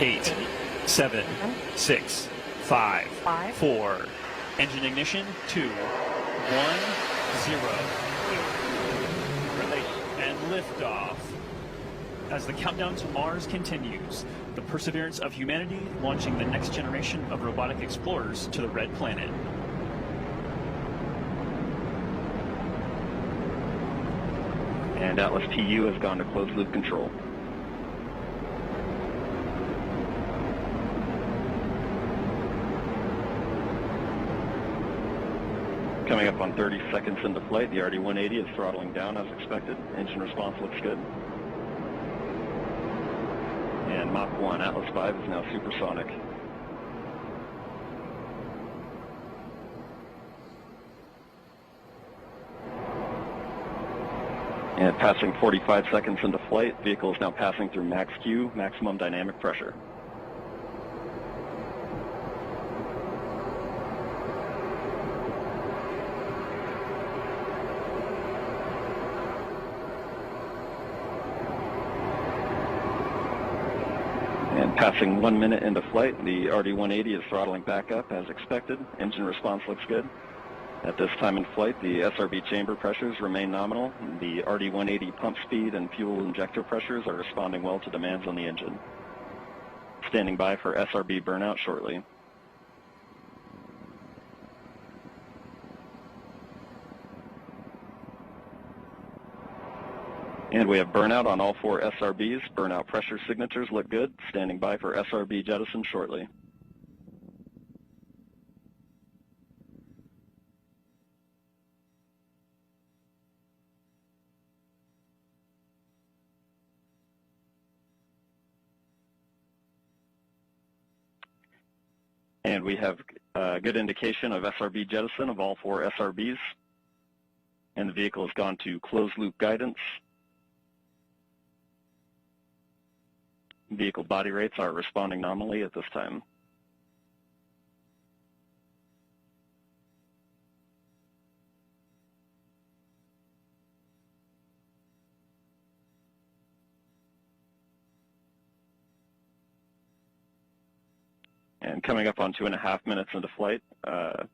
8, 7, 6, 5, 4. Engine ignition, 2, 1, 0. And liftoff. As the countdown to Mars continues, the perseverance of humanity launching the next generation of robotic explorers to the Red Planet. And Atlas TU has gone to closed loop control. Coming up on 30 seconds into flight, the RD-180 is throttling down as expected. Engine response looks good. And Mach 1, Atlas 5 is now supersonic. And passing 45 seconds into flight, vehicle is now passing through max Q, maximum dynamic pressure. And passing 1 minute into flight, the RD-180 is throttling back up as expected. Engine response looks good. At this time in flight, the SRB chamber pressures remain nominal. The RD-180 pump speed and fuel injector pressures are responding well to demands on the engine. Standing by for SRB burnout shortly. And we have burnout on all 4 SRBs. Burnout pressure signatures look good. Standing by for SRB jettison shortly. And we have a good indication of SRB jettison of all 4 SRBs. And the vehicle has gone to closed loop guidance. Vehicle body rates are responding nominally at this time. And coming up on 2.5 minutes into flight, the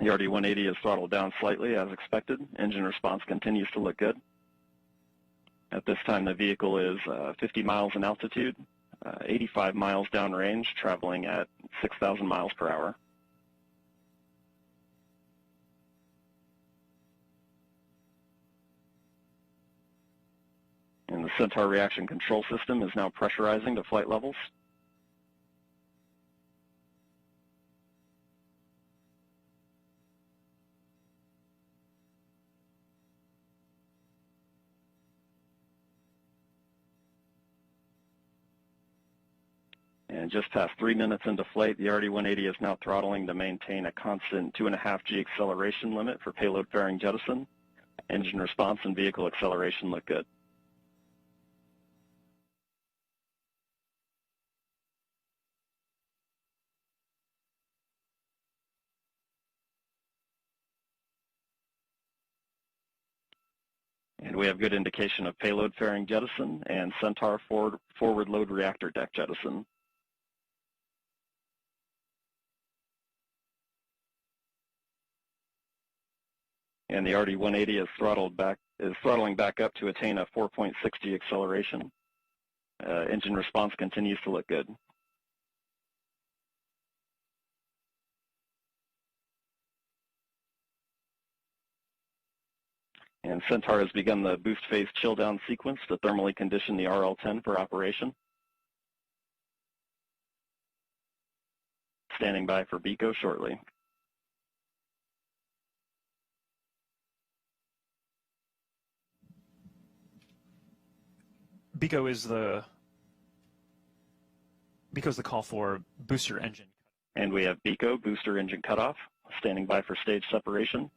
RD-180 is throttled down slightly as expected. Engine response continues to look good. At this time, the vehicle is 50 miles in altitude, 85 miles downrange, traveling at 6,000 miles per hour. And the Centaur reaction control system is now pressurizing to flight levels. And just past 3 minutes into flight, the RD-180 is now throttling to maintain a constant 2.5 G acceleration limit for payload fairing jettison. Engine response and vehicle acceleration look good. And we have good indication of payload fairing jettison and Centaur forward load reactor deck jettison. And the RD-180 is throttling back up to attain a 4.6 G acceleration. Engine response continues to look good. And Centaur has begun the boost phase chill down sequence to thermally condition the RL-10 for operation. Standing by for BECO shortly. BECO's the call for booster engine. And we have BECO, booster engine cutoff, standing by for stage separation.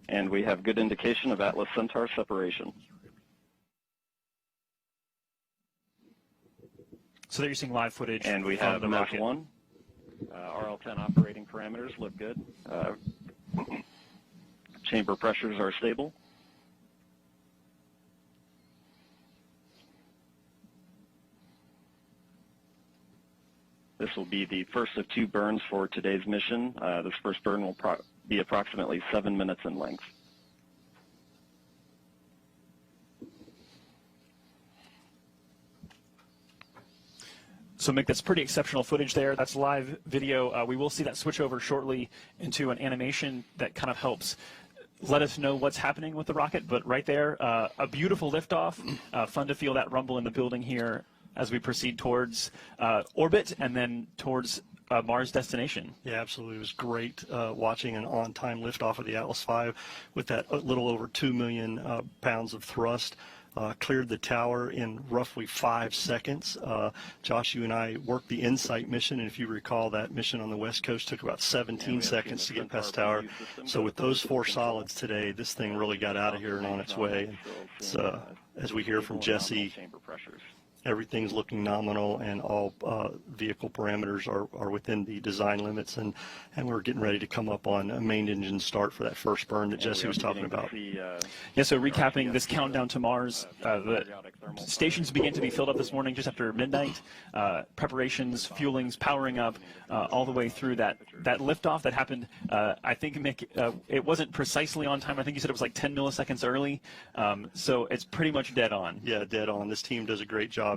And we have good indication of Atlas Centaur separation. So there you're seeing live footage. And we have the Mach 1. RL-10 operating parameters look good. Chamber pressures are stable. This will be the first of 2 burns for today's mission. This first burn will be approximately 7 minutes in length. So, Mick, that's pretty exceptional footage there. That's live video. We will see that switch over shortly into an animation that kind of helps let us know what's happening with the rocket. But right there, a beautiful liftoff. Fun to feel that rumble in the building here as we proceed towards orbit and then towards Mars destination. Yeah, absolutely. It was great watching an on-time liftoff of the Atlas V with that little over 2 million pounds of thrust. Cleared the tower in roughly 5 seconds. Josh, you and I worked the InSight mission, and if you recall, that mission on the West Coast took about 17 seconds to get past tower. So with those 4 solids today, this thing really got out of here and on its way. It's, as we hear from Jesse, everything's looking nominal, and all vehicle parameters are within the design limits, and we're getting ready to come up on a main engine start for that first burn that Jesse was talking about. Yeah, so recapping this countdown to Mars, the stations began to be filled up this morning just after midnight. Preparations, fuelings, powering up, all the way through that liftoff that happened, I think, Mick, it wasn't precisely on time. I think you said it was like 10 milliseconds early, so it's pretty much dead on. Yeah, dead on. This team does a great job